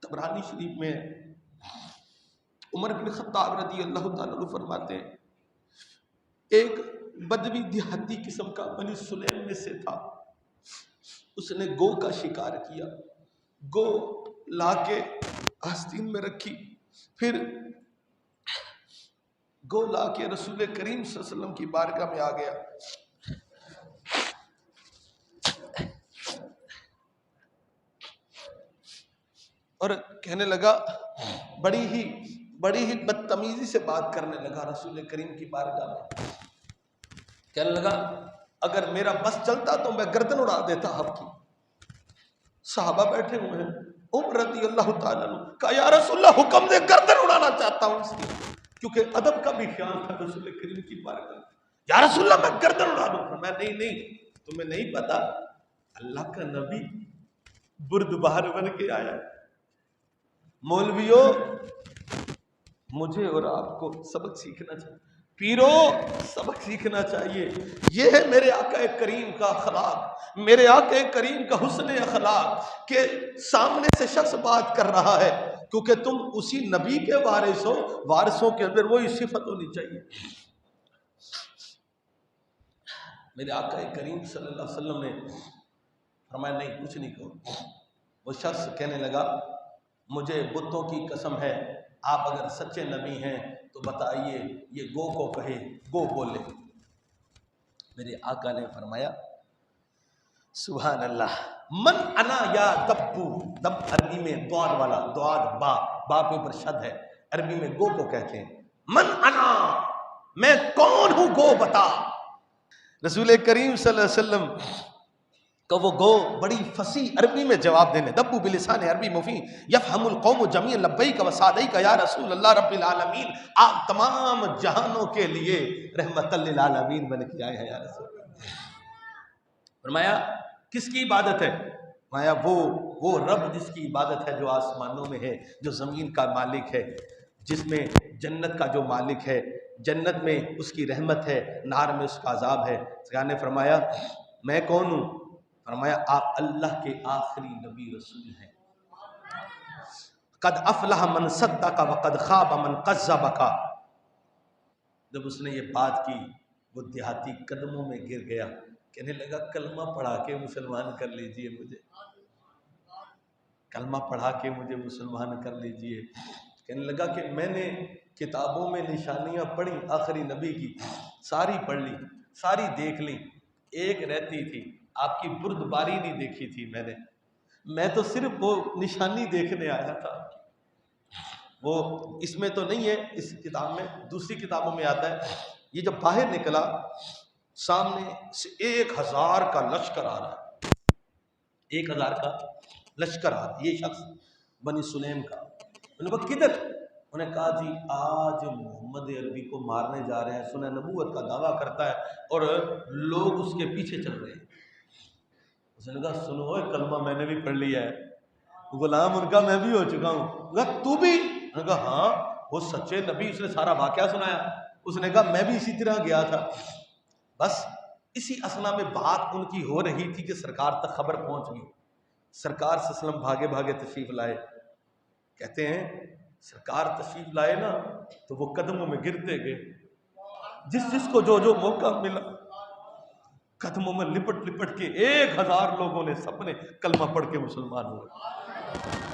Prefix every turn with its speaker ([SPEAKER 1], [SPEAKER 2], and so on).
[SPEAKER 1] तबरानी शरीफ में Umar bin Khattab रदी अल्लाह ताला अन्हु फरमाते हैं, एक बदवी देहाती किस्म का बनी सुलैम में से था, उसने गो का शिकार किया, गो लाके आस्तीन में रखी, फिर गो लाके रसूल करीम सल्लल्लाहु अलैहि वसल्लम की बारगाह में आ गया। और कहने लगा, बड़ी ही बदतमीजी से बात करने लगा रसूल करीम की बारगाह में। कहने लगा, अगर मेरा बस चलता तो मैं गर्दन उड़ा देता आपकी। सहाबा बैठे हुए हैं, उमर रज़ी अल्लाह ताला अन्हु कहा, या रसूलल्लाह हुक्म दे, गर्दन उड़ाना चाहता हूं इसकी, क्योंकि अदब का भी ख्याल था रसूल करीम की बारगाह। या रसूलल्लाह मैं गर्दन उड़ा दूं। मैं नहीं, तुम्हें नहीं पता, अल्लाह का नबी बुर्दबार बन के आया। मौलवियों, मुझे और आपको सबक सीखना चाहिए, पीरो सबक सीखना चाहिए। ये है मेरे आका करीम का अखलाक, मेरे आका करीम का हुस्न अखलाक, के सामने से शख्स बात कर रहा है क्योंकि तुम उसी नबी के वारिस हो, वारिसों के अंदर वही सिफत होनी चाहिए। मेरे आका करीम सल्लल्लाहु अलैहि वसल्लम ने फरमाया, नहीं कुछ नहीं कहो। वो शख्स कहने लगा, मुझे बुतों की कसम है, आप अगर सच्चे नबी हैं तो बताइए ये गो को कहे, गो बोले। मेरे आका ने फरमाया, सुभान अल्लाह, मन अना या दब्बू, दब अरबी में द्वाद वाला, द्वाद बा के ऊपर शद है, अरबी में गो को कहते हैं। मन अना, मैं कौन हूं, गो बता। रसूल करीम सल्लल्लाहु अलैहि वसल्लम का वो गो बड़ी फसी अरबी में जवाब देने, दब्बू बिलिसान अरबी मुफी यफहमुल कौम जमीअन लब्बैक व सादैक या रसूल अल्लाह रब्बिल आलमीन, आप तमाम जहानों के लिए रहमतल लिल आलमीन बन के आए हैं या रसूल। फरमाया, किसकी इबादत है? फरमाया, वो रब जिसकी इबादत है जो आसमानों में है, जो ज़मीन का मालिक है, जिसमें जन्नत का जो मालिक है, जन्नत में उसकी रहमत है, नार में उसका अजाब है। ने फरमाया, मैं कौन हूँ? फरमाया, आप अल्लाह के आखिरी नबी रसूल हैं। कद अफलह मन सद्दका व कद खाब मन कज़्ज़बका। जब उसने ये बात की, वो देहाती कदमों में गिर गया, कहने लगा, कलमा पढ़ा के मुसलमान कर लीजिए मुझे, कलमा पढ़ा के मुझे मुसलमान कर लीजिए। कहने लगा कि मैंने किताबों में निशानियां पढ़ी आखिरी नबी की, सारी पढ़ ली, सारी देख ली, एक रहती थी, आपकी बुर्दबारी नहीं देखी थी मैंने, मैं तो सिर्फ वो निशानी देखने आया था। वो इसमें तो नहीं है, इस किताब में, दूसरी किताबों में आता है। ये जब बाहर निकला, सामने से 1000 का लश्कर आ रहा है, 1000 का लश्कर आ रहा है। ये शख्स बनी सुलेम का। उन्होंने कहा, किधर? उन्होंने कहा, जी आज मोहम्मद अरबी को मारने जा रहे हैं, सुना नबूवत का दावा करता है और लोग उसके पीछे चल रहे हैं। उसने कहा, सुनो, कलमा मैंने भी पढ़ लिया है, गुलाम उनका मैं भी हो चुका हूँ। तू भी? उसने कहा, हाँ, वो सच्चे नबी, उसने सारा वाकया सुनाया। उसने कहा, मैं भी इसी तरह गया था। बस इसी असना में बात उनकी हो रही थी कि सरकार तक खबर पहुंच गई। सरकार सल्लल्लाहु भागे भागे तशरीफ लाए। कहते हैं सरकार तशरीफ लाए ना, तो वो कदमों में गिरते गए, जिसको जो मौका मिला कदमों में लिपट लिपट के 1000 लोगों ने सबने कलमा पढ़ के मुसलमान हुए।